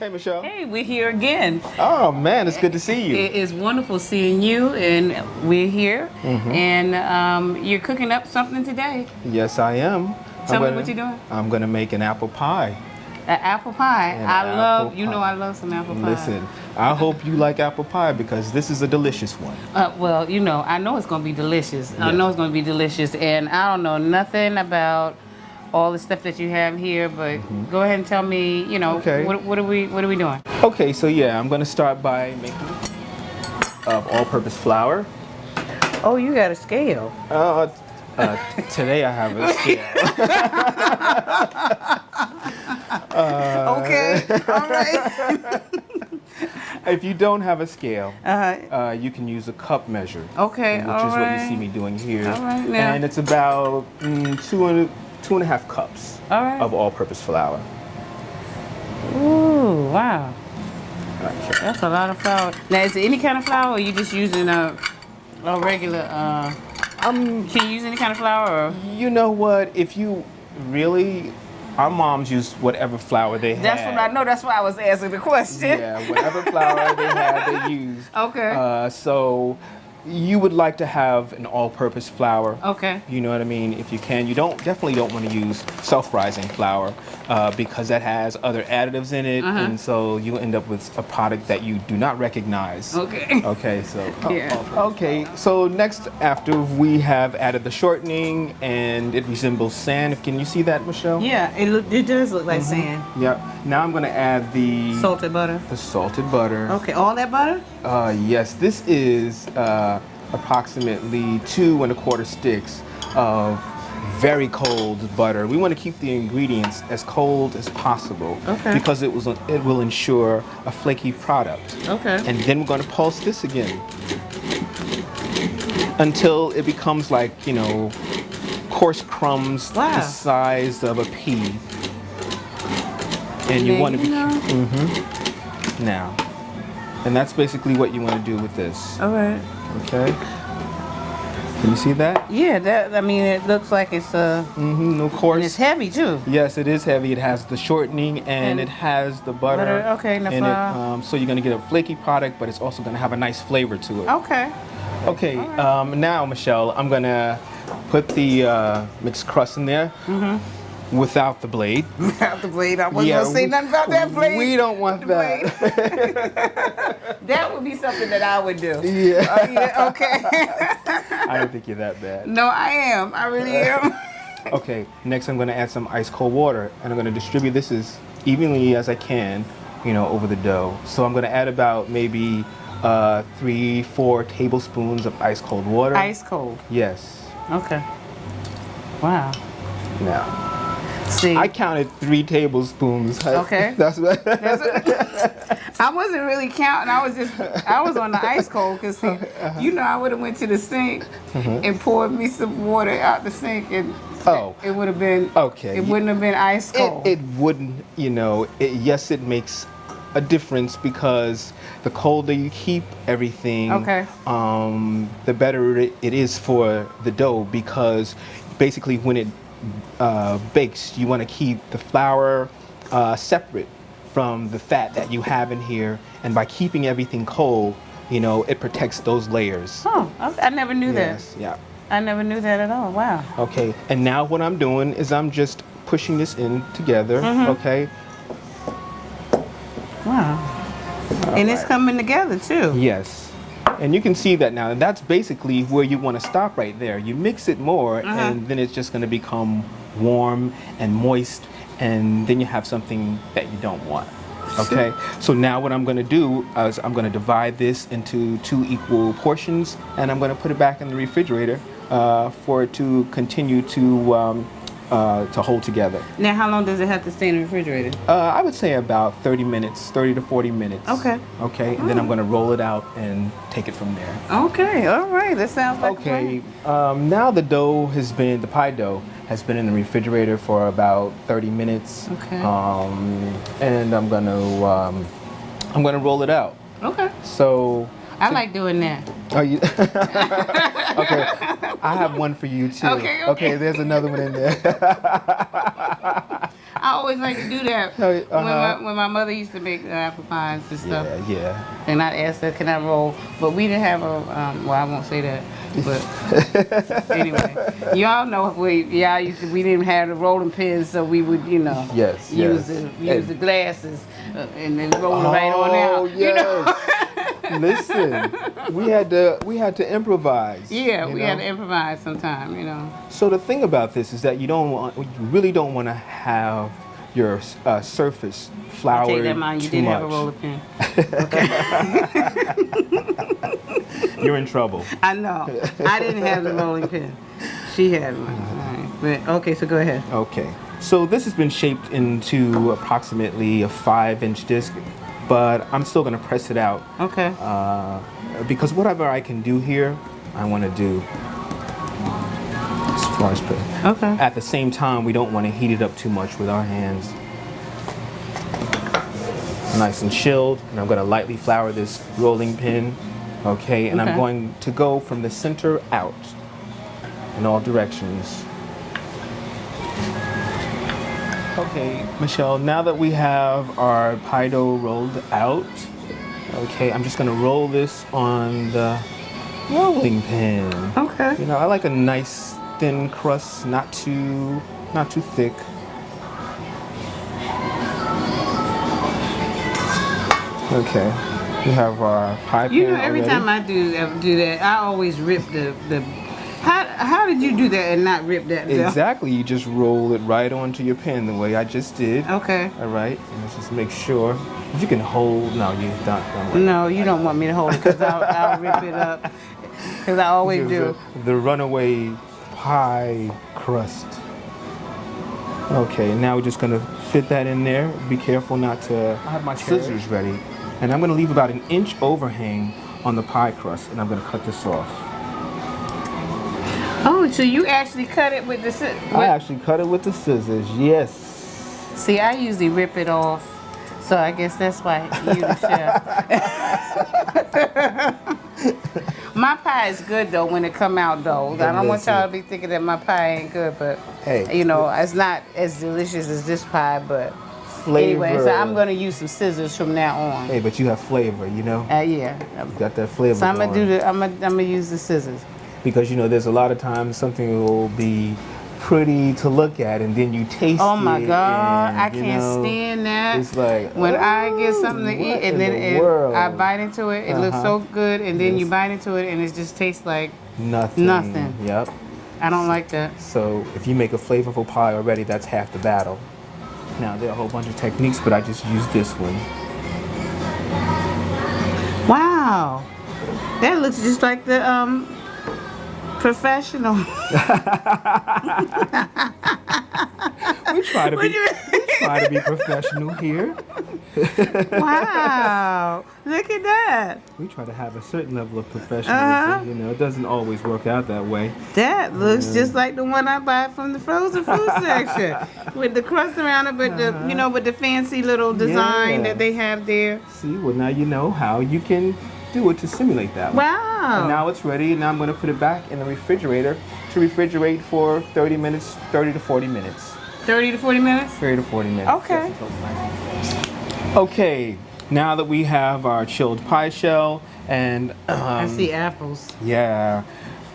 Hey, Michelle. Hey, we're here again. Oh, man, it's good to see you. It is wonderful seeing you, and we're here. And you're cooking up something today. Yes, I am. Tell me what you're doing. I'm going to make an apple pie. An apple pie. You know I love some apple pie. Listen, I hope you like apple pie because this is a delicious one. Well, you know, I know it's going to be delicious. Yeah. I know it's going to be delicious, and I don't know nothing about all the stuff that you have here, but go ahead and tell me, you know, Okay. what are we doing? Okay, so yeah, I'm going to start by making all-purpose flour. Oh, you got a scale. Today I have a scale. Okay, all right. If you don't have a scale, you can use a cup measure. Okay, which all is right. what you see me doing here. All right, now. And it's about 2.5 cups of all-purpose flour. Ooh, wow. Okay. That's a lot of flour. Now, is it any kind of flour, or are you just using a regular, can you use any kind of flour? Or? You know what? If you really, our moms used whatever flour they had. That's what I know. That's why I was asking the question. Yeah, whatever flour they had, they used. Okay. So you would like to have an all-purpose flour. Okay. You know what I mean? If you can, you definitely don't want to use self-rising flour because that has other additives in it, and so you end up with a product that you do not recognize. Okay. Okay. So. Yeah. Okay. So next, after we have added the shortening and it resembles sand, can you see that, Michelle? Yeah, it does look like sand. Yep. Now I'm going to add the Salted butter. The salted butter. Okay, all that butter? Yes, this is approximately 2 1/4 sticks of very cold butter. We want to keep the ingredients as cold as possible because it will ensure a flaky product. Okay. And then we're going to pulse this again until it becomes like, you know, coarse crumbs the size of a pea. And you want to be now. And that's basically what you want to do with this. All right. Okay. Can you see that? Yeah, it looks like it's no coarse. And it's heavy too. Yes, it is heavy. It has the shortening and it has the butter. Okay, and the flour. So you're gonna get a flaky product, but it's also gonna have a nice flavor to it. Okay. Okay. Now, Michelle, I'm gonna put the mixed crust in there. Without the blade. Without the blade. I wasn't going to say nothing about that blade. We don't want that. That would be something that I would do. Yeah. Yeah, okay. I don't think you're that bad. No, I am. I really am. Okay, next I'm going to add some ice cold water, and I'm going to distribute this as evenly as I can, you know, over the dough. So I'm going to add about maybe 3-4 tablespoons of ice cold water. Ice cold? Yes. Okay. Wow. Now. See. I counted 3 tablespoons. Okay. That's what. I wasn't really counting. I was on the ice cold because, you know, I would have went to the sink and poured me some water out the sink, and it would have been okay. It wouldn't have been ice cold. It wouldn't. You know. Yes, it makes a difference because the colder you keep everything, the better it is for the dough because basically when it bakes, you want to keep the flour separate from the fat that you have in here, and by keeping everything cold, you know, it protects those layers. Oh, I never knew that. Yeah. I never knew that at all. Wow. Okay, and now what I'm doing is I'm just pushing this in together. Okay. Wow. And it's coming together too. Yes. And you can see that now, and that's basically where you want to stop right there. You mix it more, and then it's just going to become warm and moist, and then you have something that you don't want. Okay? So now what I'm going to do is I'm going to divide this into 2 equal portions, and I'm going to put it back in the refrigerator for it to continue to hold together. Now, how long does it have to stay in the refrigerator? I would say about 30 minutes, 30 to 40 minutes. Okay. Okay, and then I'm going to roll it out and take it from there. Okay, all right. That sounds like now the pie dough has been in the refrigerator for about 30 minutes. Okay. And I'm going to roll it out. Okay. So I like doing that. Oh, you? Okay. I have one for you too. Okay. Okay, there's another one in there. I always like to do that when my mother used to make apple pies and stuff. Yeah. And I'd ask her, can I roll? But we didn't have a, well, I won't say that. But anyway, y'all know we didn't have the rolling pins, so we would, use the glasses and then roll it right on out. Yes. Listen, we had to improvise. Yeah, we had to improvise sometime, So the thing about this is that you really don't want to have your surface floured take that mind. You too did much. have a roller pin. You're in trouble. I know. I didn't have the rolling pin. She had one. Right. But, okay, so go ahead. Okay. So this has been shaped into approximately a 5-inch disc, but I'm still going to press it out. Okay. Because whatever I can do here, I want to do. As far as okay. At the same time, we don't want to heat it up too much with our hands. Nice and chilled, and I'm going to lightly flour this rolling pin. Okay, and I'm going to go from the center out in all directions. Okay, Michelle, now that we have our pie dough rolled out, okay, I'm just gonna roll this on the rolling pin. Okay. I like a nice thin crust, not too thick. Okay, we have our pie pan every already. time I do that, I always rip the How did you do that and not rip that down? Exactly, you just roll it right onto your pan the way I just did. Okay. All right, and let's just make sure. If you can hold, no, you don't. No, you don't want me to hold it because I'll rip it up. Because I always do. The runaway pie crust. Okay, now we're just gonna fit that in there. Be careful not to. I have my scissors ready, and I'm gonna leave about an inch overhang on the pie crust, and I'm gonna cut this off. Oh, so you actually cut it with the scissors? I actually cut it with the scissors, yes. See, I usually rip it off, so I guess that's why you the chef. My pie is good, though, when it come out, though. I don't want y'all to be thinking that my pie ain't good, but, hey, it's not as delicious as this pie, but flavor. anyway, so I'm going to use some scissors from now on. Hey, but you have flavor, Yeah. You got that flavor. So I'm gonna use the scissors. Because there's a lot of times something will be pretty to look at, and then you taste it. Oh my God, and, I can't stand that. It's like when I get something to eat and then I bite into it, it looks so good, and then you bite into it and it just tastes like nothing. Yep. I don't like that. So if you make a flavorful pie already, that's half the battle. Now there are a whole bunch of techniques, but I just used this one. Wow, that looks just like the professional. We try to be professional here. Wow, look at that. We try to have a certain level of professionalism. It doesn't always work out that way. That looks just like the one I buy from the frozen food section, with the crust around it, but with the fancy little design that they have there. See, well now you know how you can do it to simulate that one. Wow. And now it's ready. Now I'm going to put it back in the refrigerator to refrigerate for 30 minutes, 30 to 40 minutes. 30 to 40 minutes? 30 to 40 minutes. Okay. Okay, now that we have our chilled pie shell and I see apples. Yeah,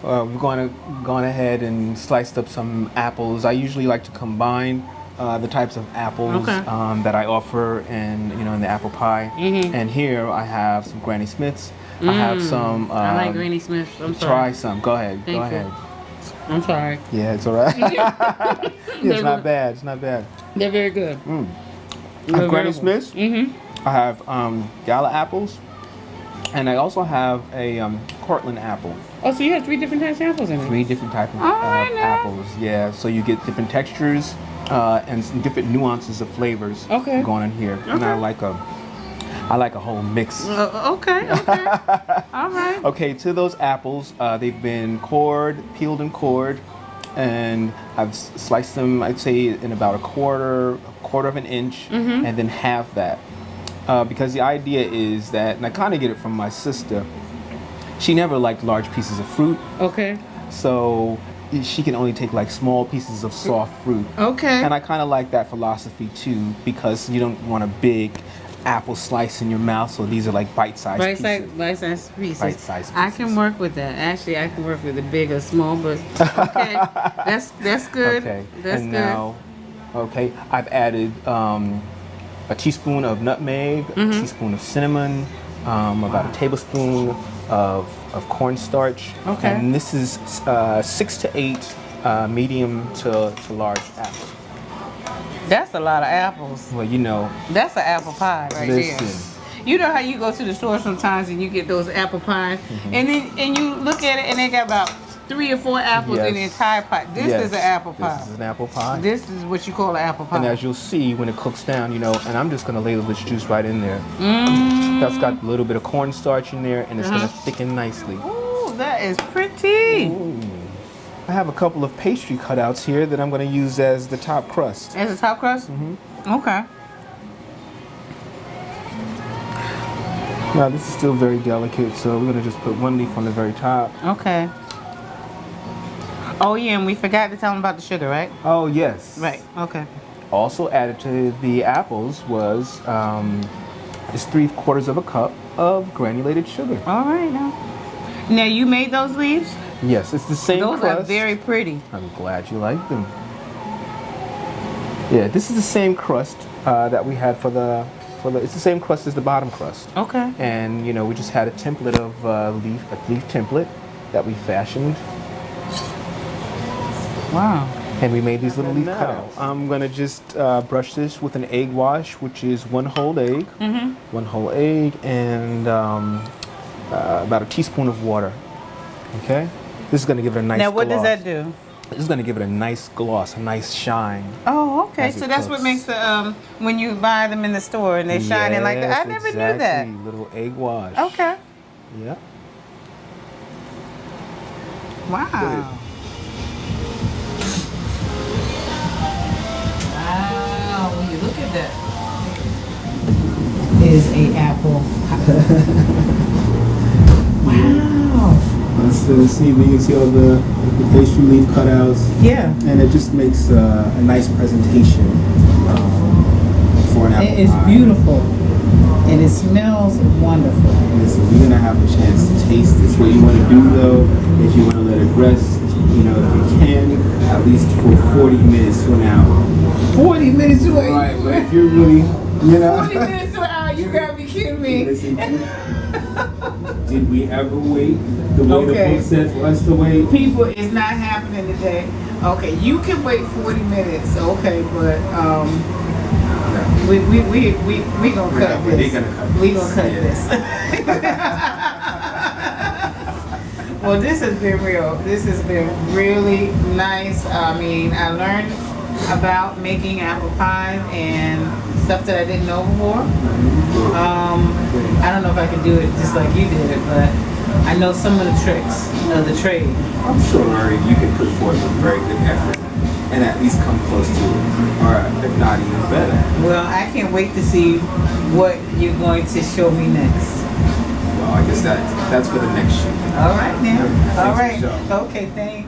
we're going ahead and sliced up some apples. I usually like to combine the types of apples that I offer in the apple pie. And here I have some Granny Smiths. I have some. I like Granny Smiths. I'm sorry. Try some. Go ahead. Thank Go you. ahead. I'm sorry. Yeah, it's all right. It's not bad. It's not bad. They're very good. I have Granny Smiths. I have Gala apples, and I also have a Cortland apple. Oh, so you have 3 different types of apples in it? 3 different types of apples. Yeah, so you get different textures and some different nuances of flavors going on here. And I like a whole mix. Okay. All right. Okay, to those apples, they've been peeled and cored, and I've sliced them, I'd say, in about a quarter of an inch, and then half that. Because the idea is that, and I kind of get it from my sister, she never liked large pieces of fruit. Okay. So she can only take like small pieces of soft fruit. Okay. And I kind of like that philosophy too, because you don't want a big apple slice in your mouth. So these are like bite-sized pieces. Bite-sized pieces. Bite-sized I pieces. can work with that. Actually, I can work with the big or small, but okay, that's good. Okay. That's and good. now, okay, I've added a teaspoon of nutmeg, a teaspoon of cinnamon, about a tablespoon of cornstarch. Okay. And this is 6 to 8 medium to large apples. That's a lot of apples. Well, you know. That's an apple pie right Listen. there. You know how you go to the store sometimes and you get those apple pies, and you look at it and they got about 3 or 4 apples in the Yes. entire pie. This is an apple pie. This is an apple pie. This is what you call an apple pie. And as you'll see when it cooks down, you know, and I'm just gonna ladle this juice right in there. That's got a little bit of cornstarch in there, and it's gonna thicken nicely. Ooh, that is pretty. Ooh. I have a couple of pastry cutouts here that I'm gonna use as the top crust. As a top crust? Okay. Now this is still very delicate, so we're gonna just put one leaf on the very top. Okay. Oh yeah, and we forgot to tell them about the sugar, right? Oh yes. Right. Okay. Also added to the apples was is 3/4 of a cup of granulated sugar. All right now. Now you made those leaves? Yes, it's the same Those crust. are very pretty. I'm glad you like them. Yeah, this is the same crust that we had for the it's the same crust as the bottom crust. Okay. And you know, we just had a template of a leaf template that we fashioned. Wow. And we made these little leaf cutouts. I'm gonna just brush this with an egg wash, which is 1 whole egg, 1 whole egg, and about a teaspoon of water. Okay. This is gonna give it a nice. Now what gloss. does that do? This is gonna give it a nice gloss, a nice shine. Oh, okay. As it So that's what cooks. makes the when you buy them in the store and they shining like that. I never knew that. Exactly. Little egg wash. Okay. Yeah. Wow. Wow. When you look at that, is a apple. Wow. See, you can see all the pastry leaf cutouts. Yeah. And it just makes a nice presentation for an apple It is pie. beautiful. And it smells wonderful. Listen, we're gonna have a chance to taste this. What you want to do though is you want to let it rest. You know, if you can, at least for 40 minutes to an hour. 40 minutes away. Right, but if you're really, you know. 40 minutes to an hour, you gotta be kidding me. Listen, did we ever wait the way the book said for us to wait? People, it's not happening today. Okay, you can wait 40 minutes, okay, but we gonna cut this. We gonna cut this. Well, this has been real. This has been really nice. I mean, I learned about making apple pies and stuff that I didn't know before. I don't know if I can do it just like you did it, but I know some of the tricks of the trade. I'm sure you can put forth a very good effort and at least come close to it, or if not even better. Well, I can't wait to see what you're going to show me next. Well, I guess that's for the next show. All right now. All right. Thanks for the show. Okay, thanks.